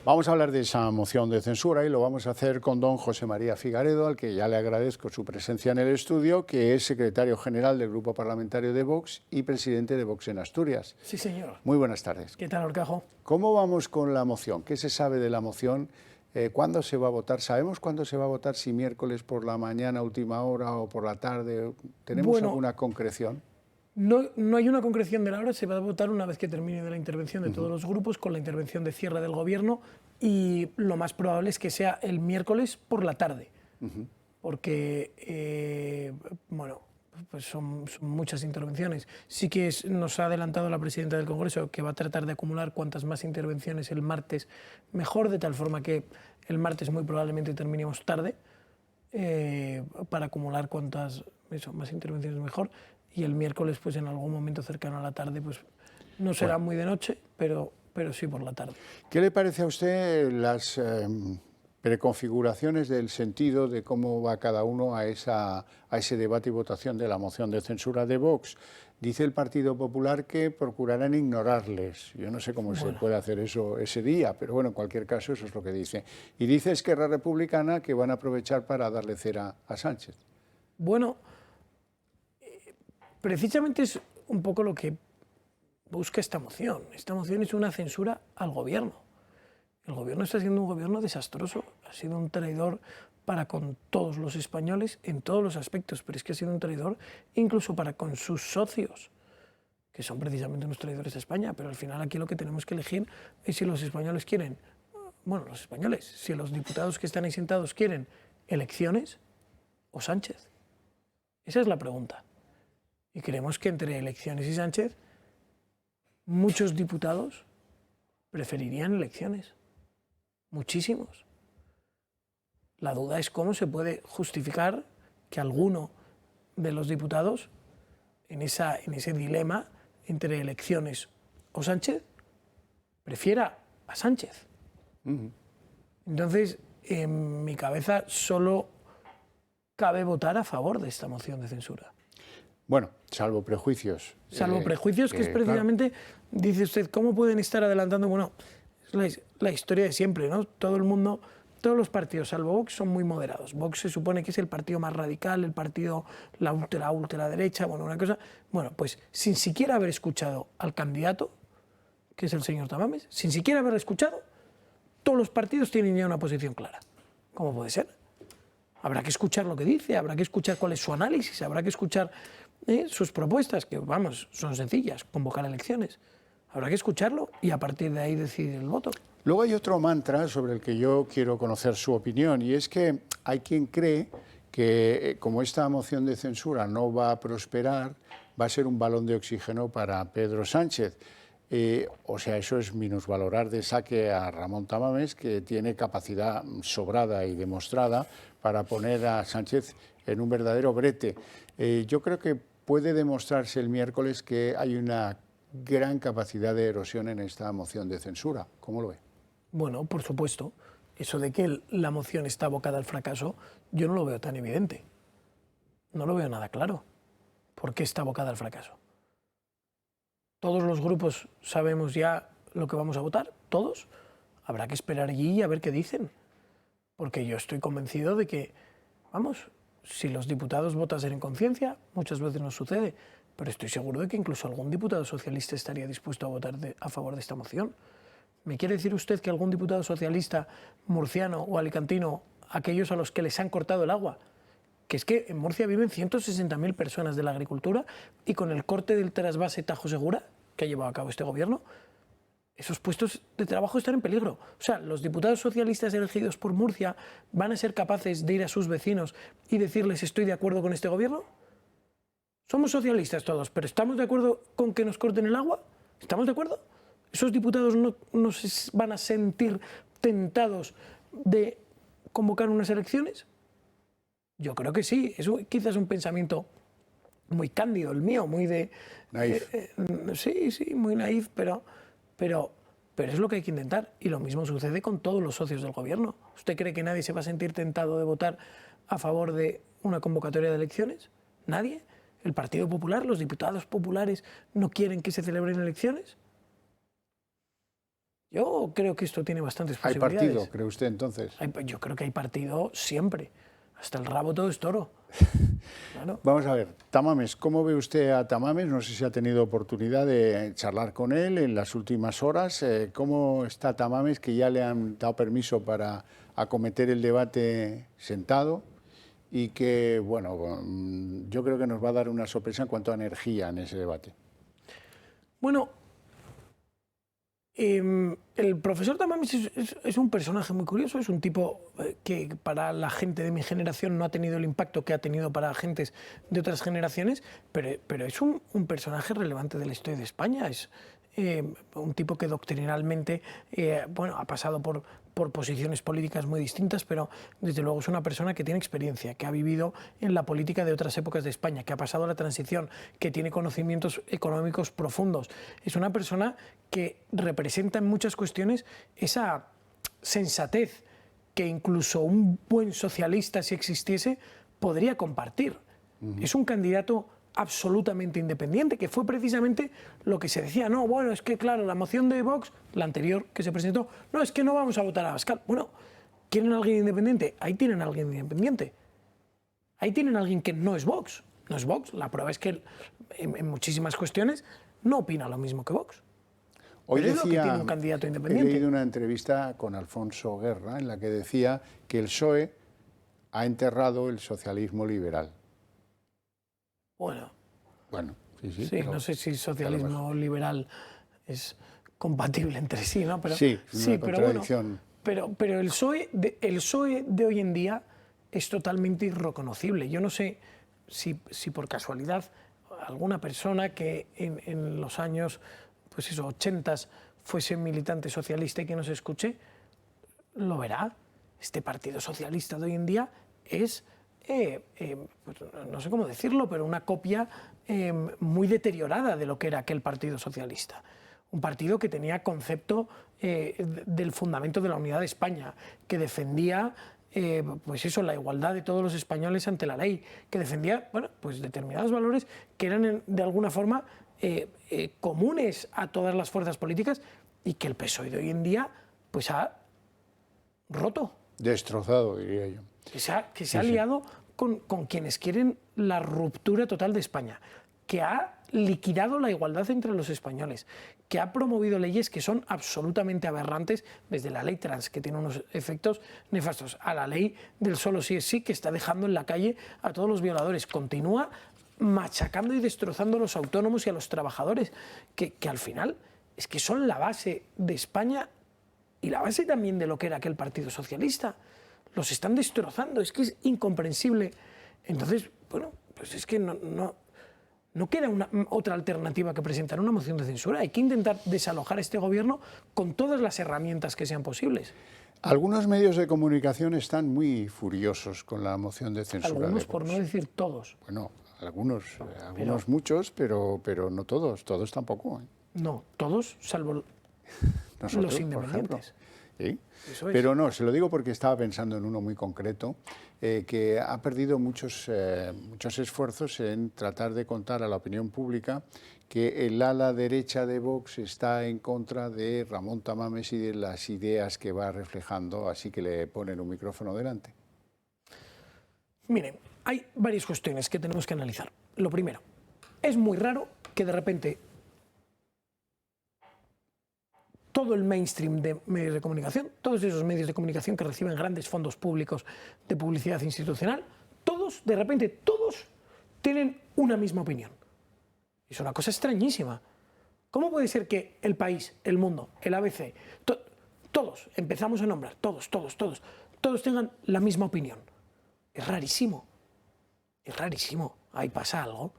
Vamos a hablar de esa moción de censura y lo vamos a hacer con don José María Figaredo, al que ya le agradezco su presencia en el estudio, que es secretario general del Grupo Parlamentario de Vox y presidente de Vox en Asturias. Sí, señor. Muy buenas tardes. ¿Qué tal, Horcajo? ¿Cómo vamos con la moción? ¿Qué se sabe de la moción? ¿Cuándo se va a votar? ¿Sabemos cuándo se va a votar? ¿Si miércoles por la mañana, última hora o por la tarde? ¿Tenemos alguna concreción? No hay una concreción de la hora, se va a votar una vez que termine de la intervención de todos los grupos, con la intervención de cierre del Gobierno, y lo más probable es que sea el miércoles por la tarde, porque, bueno, pues son muchas intervenciones. Sí que nos ha adelantado la presidenta del Congreso que va a tratar de acumular cuantas más intervenciones el martes mejor, de tal forma que el martes muy probablemente terminemos tarde, para acumular cuantas más intervenciones mejor, y el miércoles pues en algún momento cercano a la tarde pues no será muy de noche, pero sí por la tarde. ¿Qué le parece a usted las preconfiguraciones del sentido de cómo va cada uno a ese debate y votación de la moción de censura de Vox? Dice el Partido Popular que procurarán ignorarles. Yo no sé cómo se puede hacer eso ese día, pero bueno, en cualquier caso eso es lo que dice. Y dice Esquerra Republicana que van a aprovechar para darle cera a Sánchez. Bueno, precisamente es un poco lo que busca esta moción. Esta moción es una censura al Gobierno. El Gobierno está siendo un Gobierno desastroso, ha sido un traidor para con todos los españoles en todos los aspectos, pero es que ha sido un traidor incluso para con sus socios, que son precisamente unos traidores de España, pero al final aquí lo que tenemos que elegir es si los españoles quieren, bueno, los españoles, si los diputados que están ahí sentados quieren elecciones o Sánchez. Esa es la pregunta. Y creemos que entre elecciones y Sánchez, muchos diputados preferirían elecciones. Muchísimos. La duda es cómo se puede justificar que alguno de los diputados, en ese dilema entre elecciones o Sánchez, prefiera a Sánchez. Entonces, en mi cabeza solo cabe votar a favor de esta moción de censura. Bueno, salvo prejuicios. Salvo prejuicios, que es precisamente, claro, dice usted, ¿cómo pueden estar adelantando? Bueno, es la historia de siempre, ¿no? Todo el mundo, todos los partidos, salvo Vox, son muy moderados. Vox se supone que es el partido más radical, el partido, la ultraderecha, bueno, una cosa. Bueno, pues sin siquiera haber escuchado al candidato, que es el señor Tamames, sin siquiera haber escuchado, todos los partidos tienen ya una posición clara. ¿Cómo puede ser? Habrá que escuchar lo que dice, habrá que escuchar cuál es su análisis, habrá que escuchar sus propuestas, que vamos, son sencillas, convocar elecciones. Habrá que escucharlo y a partir de ahí decidir el voto. Luego hay otro mantra sobre el que yo quiero conocer su opinión, y es que hay quien cree que como esta moción de censura no va a prosperar, va a ser un balón de oxígeno para Pedro Sánchez. O sea, eso es minusvalorar de saque a Ramón Tamames, que tiene capacidad sobrada y demostrada para poner a Sánchez en un verdadero brete. Yo creo que puede demostrarse el miércoles que hay una gran capacidad de erosión en esta moción de censura. ¿Cómo lo ve? Bueno, por supuesto. Eso de que la moción está abocada al fracaso, yo no lo veo tan evidente. No lo veo nada claro. ¿Por qué está abocada al fracaso? Todos los grupos sabemos ya lo que vamos a votar, todos. Habrá que esperar allí y a ver qué dicen. Porque yo estoy convencido de que, vamos, si los diputados votasen en conciencia, muchas veces nos sucede, pero estoy seguro de que incluso algún diputado socialista estaría dispuesto a votar a favor de esta moción. ¿Me quiere decir usted que algún diputado socialista murciano o alicantino, aquellos a los que les han cortado el agua, que es que en Murcia viven 160.000 personas de la agricultura y con el corte del trasvase Tajo Segura que ha llevado a cabo este gobierno, esos puestos de trabajo están en peligro? O sea, ¿los diputados socialistas elegidos por Murcia van a ser capaces de ir a sus vecinos y decirles estoy de acuerdo con este gobierno? Somos socialistas todos, pero ¿estamos de acuerdo con que nos corten el agua? ¿Estamos de acuerdo? ¿Esos diputados no se van a sentir tentados de convocar unas elecciones? Yo creo que sí. Eso quizás es un pensamiento muy cándido, el mío, muy de... Naif. Sí, muy naif, pero es lo que hay que intentar. Y lo mismo sucede con todos los socios del gobierno. ¿Usted cree que nadie se va a sentir tentado de votar a favor de una convocatoria de elecciones? ¿Nadie? ¿El Partido Popular, los diputados populares no quieren que se celebren elecciones? Yo creo que esto tiene bastantes ¿Hay posibilidades. partido, cree usted, entonces? Yo creo que hay partido siempre. Hasta el rabo todo es toro. Claro. Vamos a ver, Tamames, ¿cómo ve usted a Tamames? No sé si ha tenido oportunidad de charlar con él en las últimas horas. ¿Cómo está Tamames, que ya le han dado permiso para acometer el debate sentado? Y que, bueno, yo creo que nos va a dar una sorpresa en cuanto a energía en ese debate. Bueno, el profesor Tamames es un personaje muy curioso, es un tipo que para la gente de mi generación no ha tenido el impacto que ha tenido para gentes de otras generaciones, pero es un personaje relevante de la historia de España. Es un tipo que doctrinalmente bueno, ha pasado por posiciones políticas muy distintas, pero desde luego es una persona que tiene experiencia, que ha vivido en la política de otras épocas de España, que ha pasado la transición, que tiene conocimientos económicos profundos. Es una persona que representa en muchas cuestiones esa sensatez que incluso un buen socialista, si existiese, podría compartir. Es un candidato absolutamente independiente, que fue precisamente lo que se decía. No, bueno, es que claro, la moción de Vox, la anterior que se presentó, no, es que no vamos a votar a Abascal. Bueno, ¿quieren a alguien independiente? Ahí tienen a alguien independiente. Ahí tienen a alguien que no es Vox. No es Vox. La prueba es que en muchísimas cuestiones no opina lo mismo que Vox. Hoy Pero es lo que decía, tiene un candidato he independiente. leído una entrevista con Alfonso Guerra en la que decía que el PSOE ha enterrado el socialismo liberal. Bueno, sí, pero no sé si socialismo liberal es compatible entre sí, ¿no? Pero, sí, es una contradicción. Pero bueno, pero el PSOE de hoy en día es totalmente irreconocible. Yo no sé si por casualidad alguna persona que en los años, pues eso, 80 fuese militante socialista y que nos escuche, lo verá. Este Partido Socialista de hoy en día es, pues no sé cómo decirlo, pero una copia muy deteriorada de lo que era aquel Partido Socialista. Un partido que tenía concepto del fundamento de la unidad de España, que defendía pues eso, la igualdad de todos los españoles ante la ley, que defendía bueno, pues determinados valores que eran de alguna forma comunes a todas las fuerzas políticas y que el PSOE de hoy en día pues ha roto. Destrozado, diría yo. Que se ha liado con quienes quieren la ruptura total de España, que ha liquidado la igualdad entre los españoles, que ha promovido leyes que son absolutamente aberrantes, desde la ley trans, que tiene unos efectos nefastos, a la ley del solo sí es sí, que está dejando en la calle a todos los violadores. Continúa machacando y destrozando a los autónomos y a los trabajadores, que al final es que son la base de España y la base también de lo que era aquel Partido Socialista. Los están destrozando, es que es incomprensible. Entonces, bueno, pues es que no queda otra alternativa que presentar una moción de censura. Hay que intentar desalojar a este gobierno con todas las herramientas que sean posibles. Algunos medios de comunicación están muy furiosos con la moción de censura. Algunos, por no decir todos. Bueno, algunos muchos, pero no todos tampoco. No, todos, salvo nosotros, los independientes. ¿Sí? Pero no, se lo digo porque estaba pensando en uno muy concreto, que ha perdido muchos esfuerzos en tratar de contar a la opinión pública que el ala derecha de Vox está en contra de Ramón Tamames y de las ideas que va reflejando, así que le ponen un micrófono delante. Miren, hay varias cuestiones que tenemos que analizar. Lo primero, es muy raro que de repente todo el mainstream de medios de comunicación, todos esos medios de comunicación que reciben grandes fondos públicos de publicidad institucional, todos, de repente, todos tienen una misma opinión. Es una cosa extrañísima. ¿Cómo puede ser que El País, El Mundo, el ABC, todos, empezamos a nombrar, todos tengan la misma opinión? Es rarísimo. Es rarísimo. Ahí pasa algo.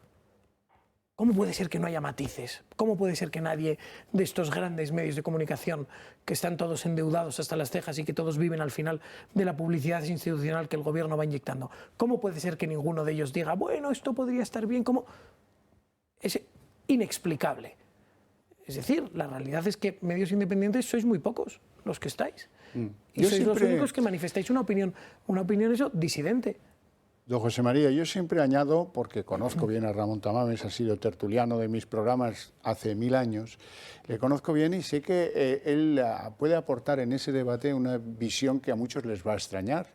¿Cómo puede ser que no haya matices? ¿Cómo puede ser que nadie de estos grandes medios de comunicación, que están todos endeudados hasta las cejas y que todos viven al final de la publicidad institucional que el gobierno va inyectando, cómo puede ser que ninguno de ellos diga, bueno, esto podría estar bien? ¿Cómo? Es inexplicable. Es decir, la realidad es que medios independientes sois muy pocos los que estáis. Y sois los únicos que manifestáis una opinión eso, disidente. Don José María, yo siempre añado, porque conozco bien a Ramón Tamames, ha sido tertuliano de mis programas hace 1000 años, le conozco bien y sé que él puede aportar en ese debate una visión que a muchos les va a extrañar.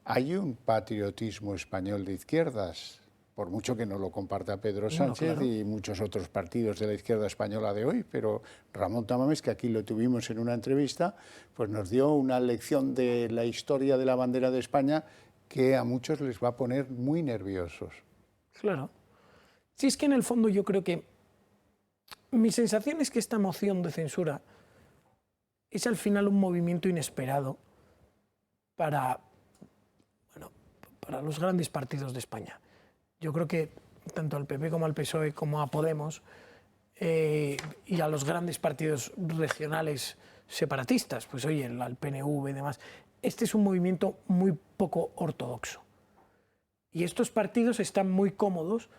Hay un patriotismo español de izquierdas, por mucho que no lo comparta Pedro Sánchez y muchos otros partidos de la izquierda española de hoy, pero Ramón Tamames, que aquí lo tuvimos en una entrevista, pues nos dio una lección de la historia de la bandera de España que a muchos les va a poner muy nerviosos. Claro. Si es que en el fondo yo creo que mi sensación es que esta moción de censura es al final un movimiento inesperado para, bueno, para los grandes partidos de España. Yo creo que tanto al PP como al PSOE como a Podemos y a los grandes partidos regionales separatistas, pues oye, al PNV y demás, este es un movimiento muy poco ortodoxo. Y estos partidos están muy cómodos,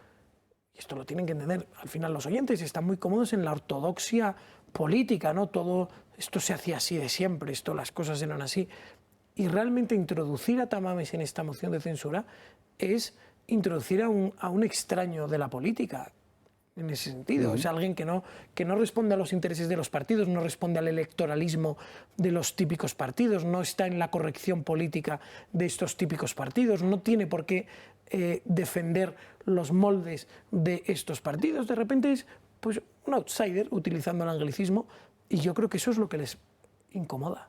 y esto lo tienen que entender al final los oyentes, están muy cómodos en la ortodoxia política, ¿no? Todo esto se hacía así de siempre, las cosas eran así. Y realmente introducir a Tamames en esta moción de censura es introducir a un extraño de la política, en ese sentido. Es alguien que no responde a los intereses de los partidos, no responde al electoralismo de los típicos partidos, no está en la corrección política de estos típicos partidos, no tiene por qué defender los moldes de estos partidos. De repente es pues, un outsider, utilizando el anglicismo, y yo creo que eso es lo que les incomoda.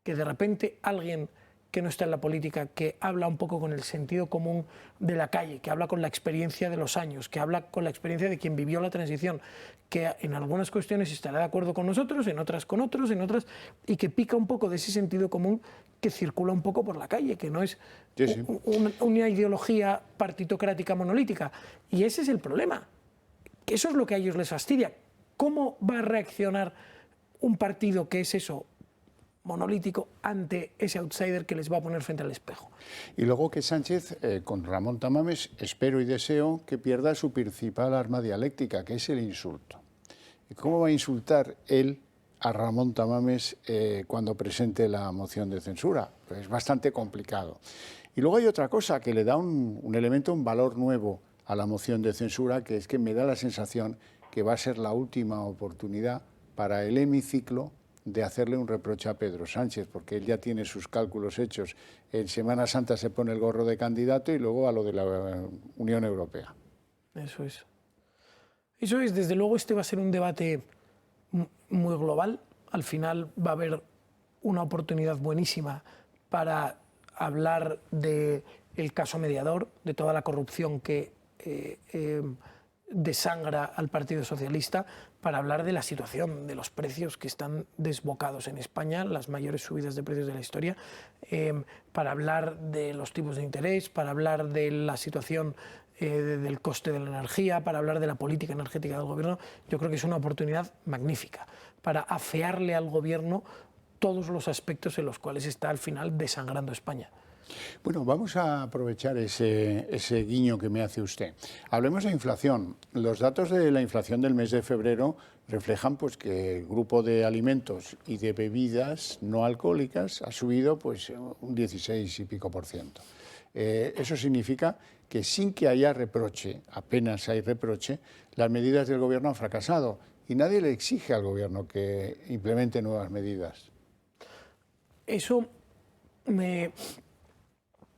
Que de repente alguien que no está en la política, que habla un poco con el sentido común de la calle, que habla con la experiencia de los años, que habla con la experiencia de quien vivió la transición, que en algunas cuestiones estará de acuerdo con nosotros, en otras con otros, en otras, y que pica un poco de ese sentido común que circula un poco por la calle, que no es una ideología partitocrática monolítica. Y ese es el problema. Eso es lo que a ellos les fastidia. ¿Cómo va a reaccionar un partido que es eso, monolítico, ante ese outsider que les va a poner frente al espejo? Y luego que Sánchez, con Ramón Tamames, espero y deseo que pierda su principal arma dialéctica, que es el insulto. ¿Y cómo va a insultar él a Ramón Tamames cuando presente la moción de censura? Pues es bastante complicado. Y luego hay otra cosa que le da un elemento, un valor nuevo a la moción de censura, que es que me da la sensación que va a ser la última oportunidad para el hemiciclo de hacerle un reproche a Pedro Sánchez, porque él ya tiene sus cálculos hechos. En Semana Santa se pone el gorro de candidato y luego a lo de la Unión Europea. Eso es. Eso es, desde luego este va a ser un debate muy global. Al final va a haber una oportunidad buenísima para hablar del caso mediador, de toda la corrupción que desangra al Partido Socialista, para hablar de la situación de los precios que están desbocados en España, las mayores subidas de precios de la historia, para hablar de los tipos de interés, para hablar de la situación del coste de la energía, para hablar de la política energética del gobierno. Yo creo que es una oportunidad magnífica para afearle al gobierno todos los aspectos en los cuales está al final desangrando España. Bueno, vamos a aprovechar ese guiño que me hace usted. Hablemos de inflación. Los datos de la inflación del mes de febrero reflejan pues, que el grupo de alimentos y de bebidas no alcohólicas ha subido pues, un 16 y pico %. Eso significa que sin que haya reproche, apenas hay reproche, las medidas del gobierno han fracasado y nadie le exige al gobierno que implemente nuevas medidas. Eso me...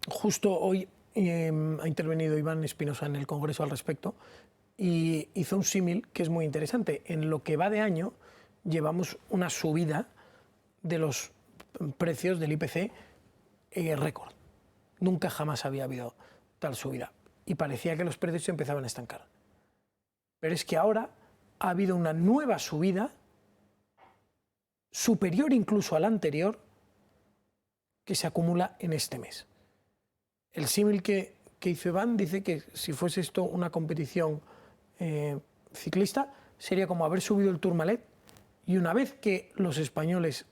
Justo hoy ha intervenido Iván Espinosa en el Congreso al respecto y hizo un símil que es muy interesante. En lo que va de año llevamos una subida de los precios del IPC récord. Nunca jamás había habido tal subida y parecía que los precios se empezaban a estancar. Pero es que ahora ha habido una nueva subida superior incluso a la anterior que se acumula en este mes. El símil que hizo Iván dice que si fuese esto una competición ciclista, sería como haber subido el Tourmalet y una vez que los españoles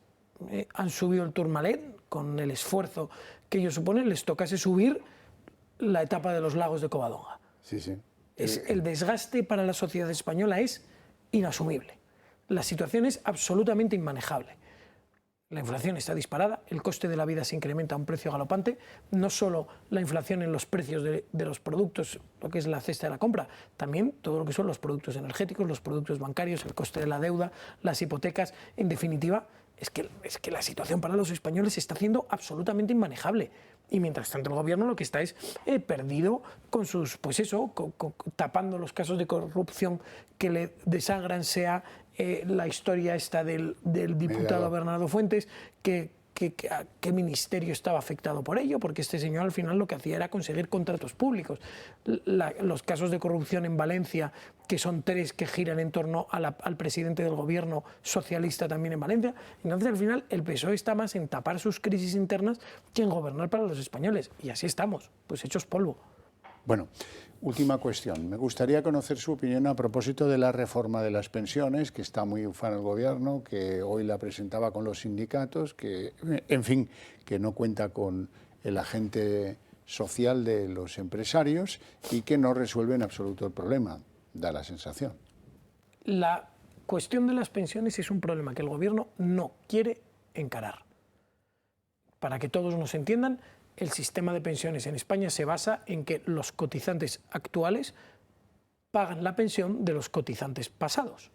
han subido el Tourmalet, con el esfuerzo que ellos suponen, les tocase subir la etapa de los lagos de Covadonga. Sí, sí. El desgaste para la sociedad española es inasumible. La situación es absolutamente inmanejable. La inflación está disparada, el coste de la vida se incrementa a un precio galopante, no solo la inflación en los precios de los productos, lo que es la cesta de la compra, también todo lo que son los productos energéticos, los productos bancarios, el coste de la deuda, las hipotecas. En definitiva, es que la situación para los españoles se está haciendo absolutamente inmanejable. Y mientras tanto el gobierno lo que está es perdido con sus, pues eso, tapando los casos de corrupción que le desangran, sea la historia esta del diputado Bernardo Fuentes, qué ministerio estaba afectado por ello, porque este señor al final lo que hacía era conseguir contratos públicos. Los casos de corrupción en Valencia, que son 3 que giran en torno al presidente del gobierno socialista también en Valencia. Entonces al final el PSOE está más en tapar sus crisis internas que en gobernar para los españoles. Y así estamos, pues hechos polvo. Bueno, última cuestión. Me gustaría conocer su opinión a propósito de la reforma de las pensiones, que está muy ufano el gobierno, que hoy la presentaba con los sindicatos, que, en fin, que no cuenta con el agente social de los empresarios y que no resuelve en absoluto el problema, da la sensación. La cuestión de las pensiones es un problema que el gobierno no quiere encarar. Para que todos nos entiendan, el sistema de pensiones en España se basa en que los cotizantes actuales pagan la pensión de los cotizantes pasados.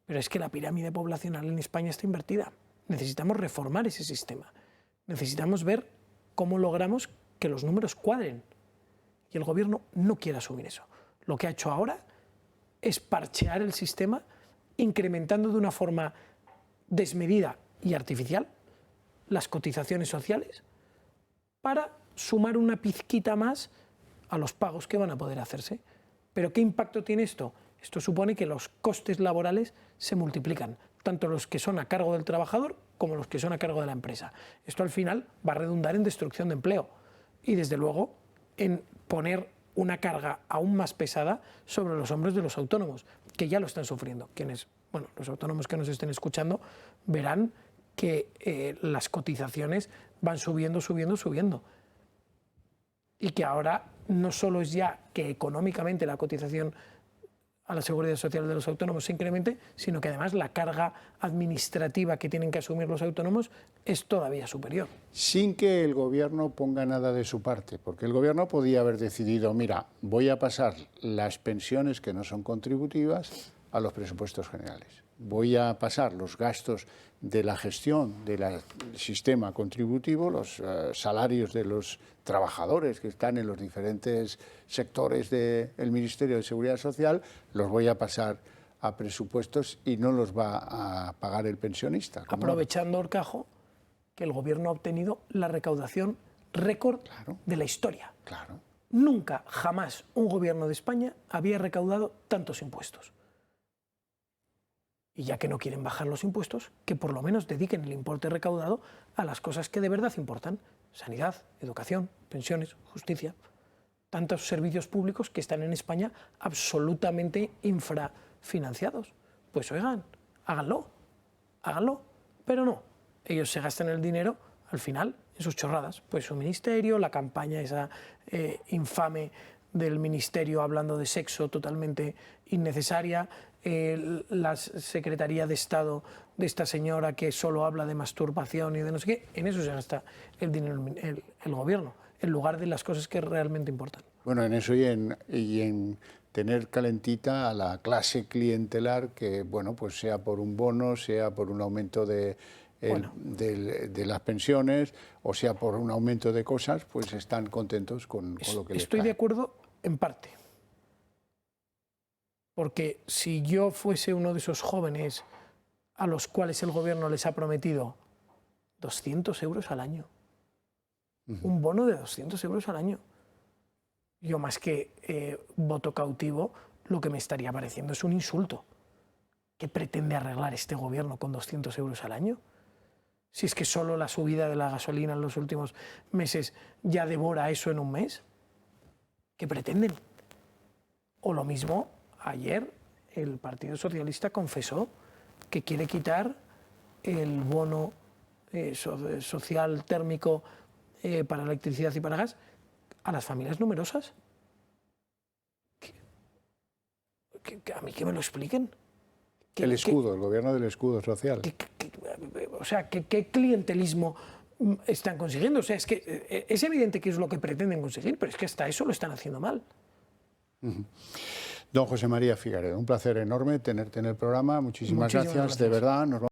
Pero es que la pirámide poblacional en España está invertida. Necesitamos reformar ese sistema. Necesitamos ver cómo logramos que los números cuadren. Y el gobierno no quiere asumir eso. Lo que ha hecho ahora es parchear el sistema, incrementando de una forma desmedida y artificial las cotizaciones sociales, para sumar una pizquita más a los pagos que van a poder hacerse. ¿Pero qué impacto tiene esto? Esto supone que los costes laborales se multiplican, tanto los que son a cargo del trabajador como los que son a cargo de la empresa. Esto al final va a redundar en destrucción de empleo y desde luego en poner una carga aún más pesada sobre los hombros de los autónomos, que ya lo están sufriendo. Los autónomos que nos estén escuchando verán que las cotizaciones van subiendo. Y que ahora no solo es ya que económicamente la cotización a la seguridad social de los autónomos se incremente, sino que además la carga administrativa que tienen que asumir los autónomos es todavía superior. Sin que el gobierno ponga nada de su parte, porque el gobierno podía haber decidido, mira, voy a pasar las pensiones que no son contributivas a los presupuestos generales. Voy a pasar los gastos de la gestión del sistema contributivo, los salarios de los trabajadores que están en los diferentes sectores del Ministerio de Seguridad Social, los voy a pasar a presupuestos y no los va a pagar el pensionista. Aprovechando, Horcajo, que el gobierno ha obtenido la recaudación récord de la historia. Claro. Nunca, jamás, un gobierno de España había recaudado tantos impuestos. Y ya que no quieren bajar los impuestos, que por lo menos dediquen el importe recaudado a las cosas que de verdad importan. Sanidad, educación, pensiones, justicia. Tantos servicios públicos que están en España absolutamente infrafinanciados. Pues oigan, háganlo. Pero no, ellos se gastan el dinero al final en sus chorradas. Pues su ministerio, la campaña esa infame del ministerio hablando de sexo totalmente innecesaria, la Secretaría de Estado de esta señora que solo habla de masturbación y de no sé qué, en eso se gasta el dinero el gobierno, en lugar de las cosas que realmente importan. Bueno, en eso y en tener calentita a la clase clientelar que, bueno, pues sea por un bono, sea por un aumento de las pensiones, o sea por un aumento de cosas, pues están contentos con lo que les cae. Estoy de acuerdo en parte. Porque si yo fuese uno de esos jóvenes a los cuales el gobierno les ha prometido 200 euros al año, un bono de 200 euros al año, yo más que voto cautivo, lo que me estaría pareciendo es un insulto. ¿Qué pretende arreglar este gobierno con 200 euros al año? Si es que solo la subida de la gasolina en los últimos meses ya devora eso en un mes. ¿Qué pretenden? O lo mismo, ayer el Partido Socialista confesó que quiere quitar el bono social térmico para electricidad y para gas a las familias numerosas. A mí que me lo expliquen. El gobierno del escudo social. o sea, ¿qué clientelismo están consiguiendo? O sea, es que es evidente que es lo que pretenden conseguir, pero es que hasta eso lo están haciendo mal. Don José María Figaredo, un placer enorme tenerte en el programa. Muchísimas gracias, de verdad.